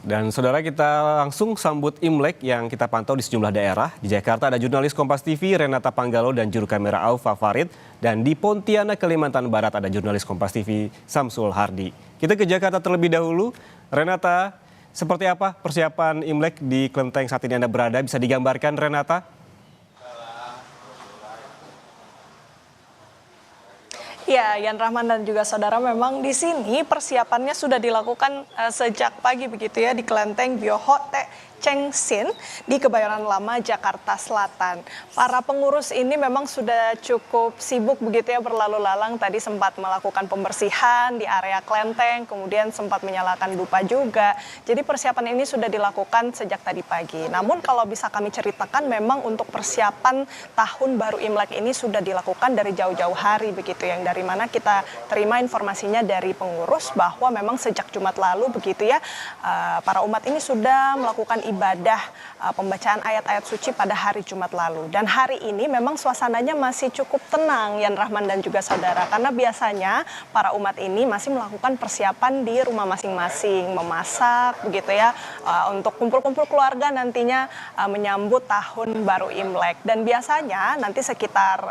Dan saudara, kita langsung sambut Imlek yang kita pantau di sejumlah daerah. Di Jakarta ada jurnalis Kompas TV Renata Panggalo dan juru kamera Aufa Farid. Dan di Pontianak, Kalimantan Barat ada jurnalis Kompas TV Samsul Hardi. Kita ke Jakarta terlebih dahulu. Renata, seperti apa persiapan Imlek di kelenteng saat ini Anda berada? Bisa digambarkan, Renata? Ya, Yan Rahman dan juga saudara, memang di sini persiapannya sudah dilakukan sejak pagi begitu ya di kelenteng Bioho Te Cheng Sin di Kebayoran Lama, Jakarta Selatan. Para pengurus ini memang sudah cukup sibuk begitu ya berlalu lalang. Tadi sempat melakukan pembersihan di area kelenteng, kemudian sempat menyalakan dupa juga. Jadi persiapan ini sudah dilakukan sejak tadi pagi. Namun kalau bisa kami ceritakan, memang untuk persiapan Tahun Baru Imlek ini sudah dilakukan dari jauh-jauh hari begitu, yang dari mana kita terima informasinya dari pengurus bahwa memang sejak Jumat lalu begitu ya, para umat ini sudah melakukan ibadah pembacaan ayat-ayat suci pada hari Jumat lalu. Dan hari ini memang suasananya masih cukup tenang, Yan Rahman dan juga saudara, karena biasanya para umat ini masih melakukan persiapan di rumah masing-masing, memasak begitu ya, untuk kumpul-kumpul keluarga nantinya menyambut Tahun Baru Imlek. Dan biasanya nanti sekitar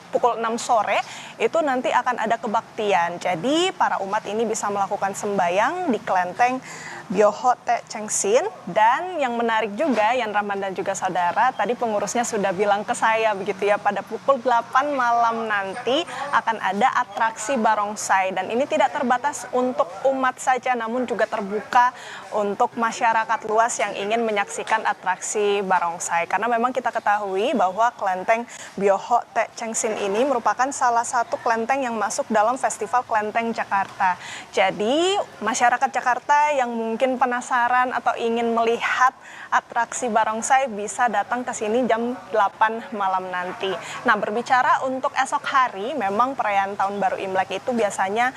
pukul 6 sore itu nanti akan ada kebaktian. Jadi para umat ini bisa melakukan sembayang di kelenteng Bioho Te Cheng Sin. Dan yang menarik juga, Yan Rahman dan juga saudara, tadi pengurusnya sudah bilang ke saya begitu ya, pada pukul 8 malam nanti akan ada atraksi barongsai. Dan ini tidak terbatas untuk umat saja, namun juga terbuka untuk masyarakat luas yang ingin menyaksikan atraksi barongsai. Karena memang kita ketahui bahwa kelenteng Bioho Te Cheng Sin ini merupakan salah satu kelenteng yang masuk dalam Festival Kelenteng Jakarta. Jadi masyarakat Jakarta yang mungkin penasaran atau ingin melihat atraksi barongsai bisa datang ke sini jam 8 malam nanti. Nah, berbicara untuk esok hari, memang perayaan Tahun Baru Imlek itu biasanya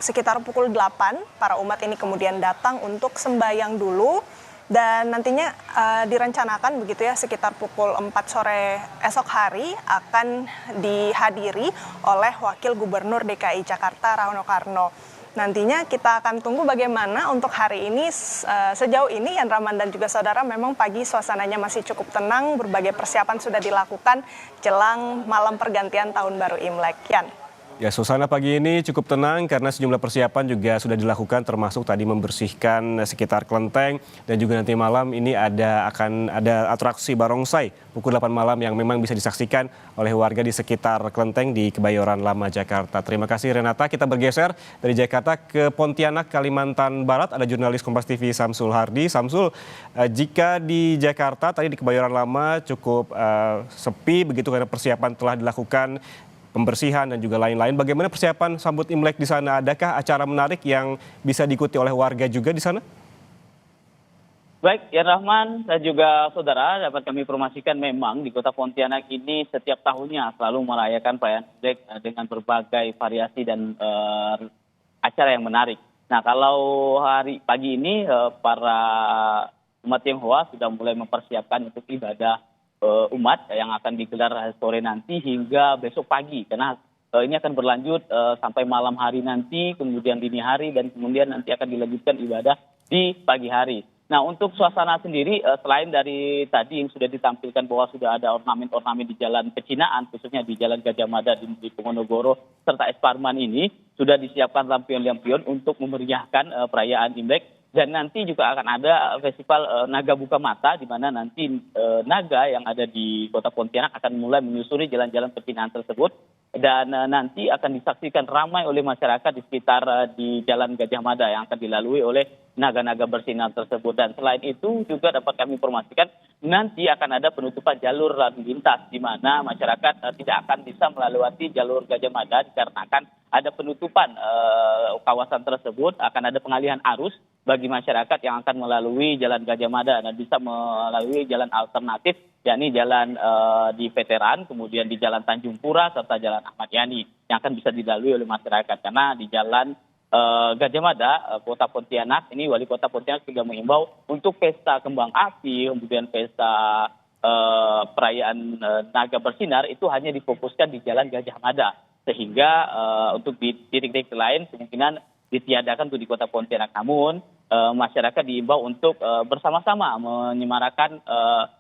sekitar pukul 8 para umat ini kemudian datang untuk sembahyang dulu. Dan nantinya direncanakan begitu ya, sekitar pukul 4 sore esok hari akan dihadiri oleh Wakil Gubernur DKI Jakarta Rano Karno. Nantinya kita akan tunggu bagaimana untuk hari ini. Sejauh ini Yan Rahman dan juga saudara, memang pagi suasananya masih cukup tenang, berbagai persiapan sudah dilakukan jelang malam pergantian Tahun Baru Imlek. Yan. Ya, suasana pagi ini cukup tenang karena sejumlah persiapan juga sudah dilakukan, termasuk tadi membersihkan sekitar kelenteng, dan juga nanti malam ini akan ada atraksi barongsai pukul 8 malam yang memang bisa disaksikan oleh warga di sekitar kelenteng di Kebayoran Lama, Jakarta. Terima kasih, Renata. Kita bergeser dari Jakarta ke Pontianak, Kalimantan Barat. Ada jurnalis Kompas TV Samsul Hardi. Samsul, jika di Jakarta tadi di Kebayoran Lama cukup sepi begitu karena persiapan telah dilakukan, pembersihan dan juga lain-lain. Bagaimana persiapan sambut Imlek di sana? Adakah acara menarik yang bisa diikuti oleh warga juga di sana? Baik, Yan Rahman dan juga saudara, dapat kami informasikan memang di Kota Pontianak ini setiap tahunnya selalu merayakan perayaan Imlek dengan berbagai variasi dan acara yang menarik. Nah, kalau hari pagi ini para umat Tionghoa sudah mulai mempersiapkan untuk ibadah umat yang akan digelar sore nanti hingga besok pagi, karena ini akan berlanjut sampai malam hari nanti, kemudian dini hari, dan kemudian nanti akan dilanjutkan ibadah di pagi hari. Nah, untuk suasana sendiri, selain dari tadi yang sudah ditampilkan bahwa sudah ada ornamen-ornamen di Jalan Pecinaan, khususnya di Jalan Gajah Mada di Ponorogo serta Es Parman ini, sudah disiapkan lampion-lampion untuk memeriahkan perayaan Imlek. Dan nanti juga akan ada festival Naga Buka Mata, di mana nanti naga yang ada di Kota Pontianak akan mulai menyusuri jalan-jalan percinaan tersebut. Dan nanti akan disaksikan ramai oleh masyarakat di sekitar di Jalan Gajah Mada yang akan dilalui oleh naga-naga bersinar tersebut. Dan selain itu juga dapat kami informasikan nanti akan ada penutupan jalur lalu lintas, di mana masyarakat tidak akan bisa melalui jalur Gajah Mada dikarenakan ada penutupan kawasan tersebut. Akan ada pengalihan arus bagi masyarakat yang akan melalui Jalan Gajah Mada dan bisa melalui jalan alternatif, yakni jalan di Veteran, kemudian di Jalan Tanjung Pura serta Jalan Ahmad Yani yang akan bisa dilalui oleh masyarakat. Karena di Jalan Gajah Mada, Kota Pontianak ini, Wali Kota Pontianak sudah mengimbau untuk pesta kembang api, kemudian pesta perayaan Naga Bersinar itu hanya difokuskan di Jalan Gajah Mada, sehingga untuk di titik-titik lain kemungkinan ditiadakan tuh di Kota Pontianak. Namun masyarakat diimbau untuk bersama-sama menyemarakan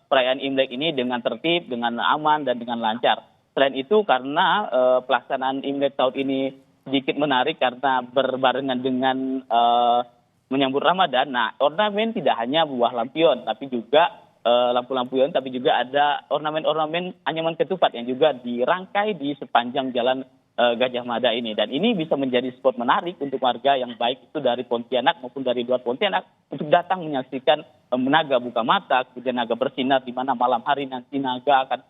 perayaan Imlek ini dengan tertib, dengan aman, dan dengan lancar. Selain itu karena pelaksanaan Imlek tahun ini sedikit menarik karena berbarengan dengan menyambut Ramadan. Nah, ornamen tidak hanya buah lampion, tapi juga lampu lampion, tapi juga ada ornamen-ornamen anyaman ketupat yang juga dirangkai di sepanjang jalan Gajah Mada ini. Dan ini bisa menjadi spot menarik untuk warga yang baik itu dari Pontianak maupun dari luar Pontianak untuk datang menyaksikan naga buka mata, kemudian naga bersinar, di mana malam hari nanti naga akan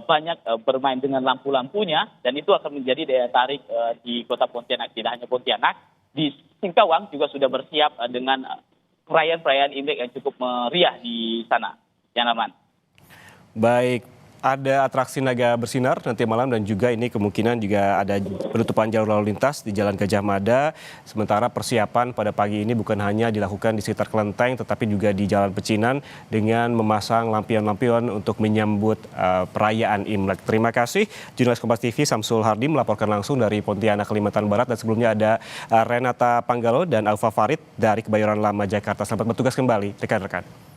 banyak bermain dengan lampu-lampunya, dan itu akan menjadi daya tarik di kota Pontianak. Tidak hanya Pontianak, di Singkawang juga sudah bersiap dengan perayaan-perayaan Imlek yang cukup meriah di sana. Yan Rahman. Baik, ada atraksi naga bersinar nanti malam dan juga ini kemungkinan juga ada penutupan jalur lalu lintas di Jalan Gajah Mada. Sementara persiapan pada pagi ini bukan hanya dilakukan di sekitar kelenteng tetapi juga di Jalan Pecinan dengan memasang lampion-lampion untuk menyambut perayaan Imlek. Terima kasih jurnalis Kompas TV Samsul Hardi melaporkan langsung dari Pontianak, Kalimantan Barat, dan sebelumnya ada Renata Panggalo dan Alfa Farid dari Kebayoran Lama, Jakarta. Selamat bertugas kembali rekan-rekan.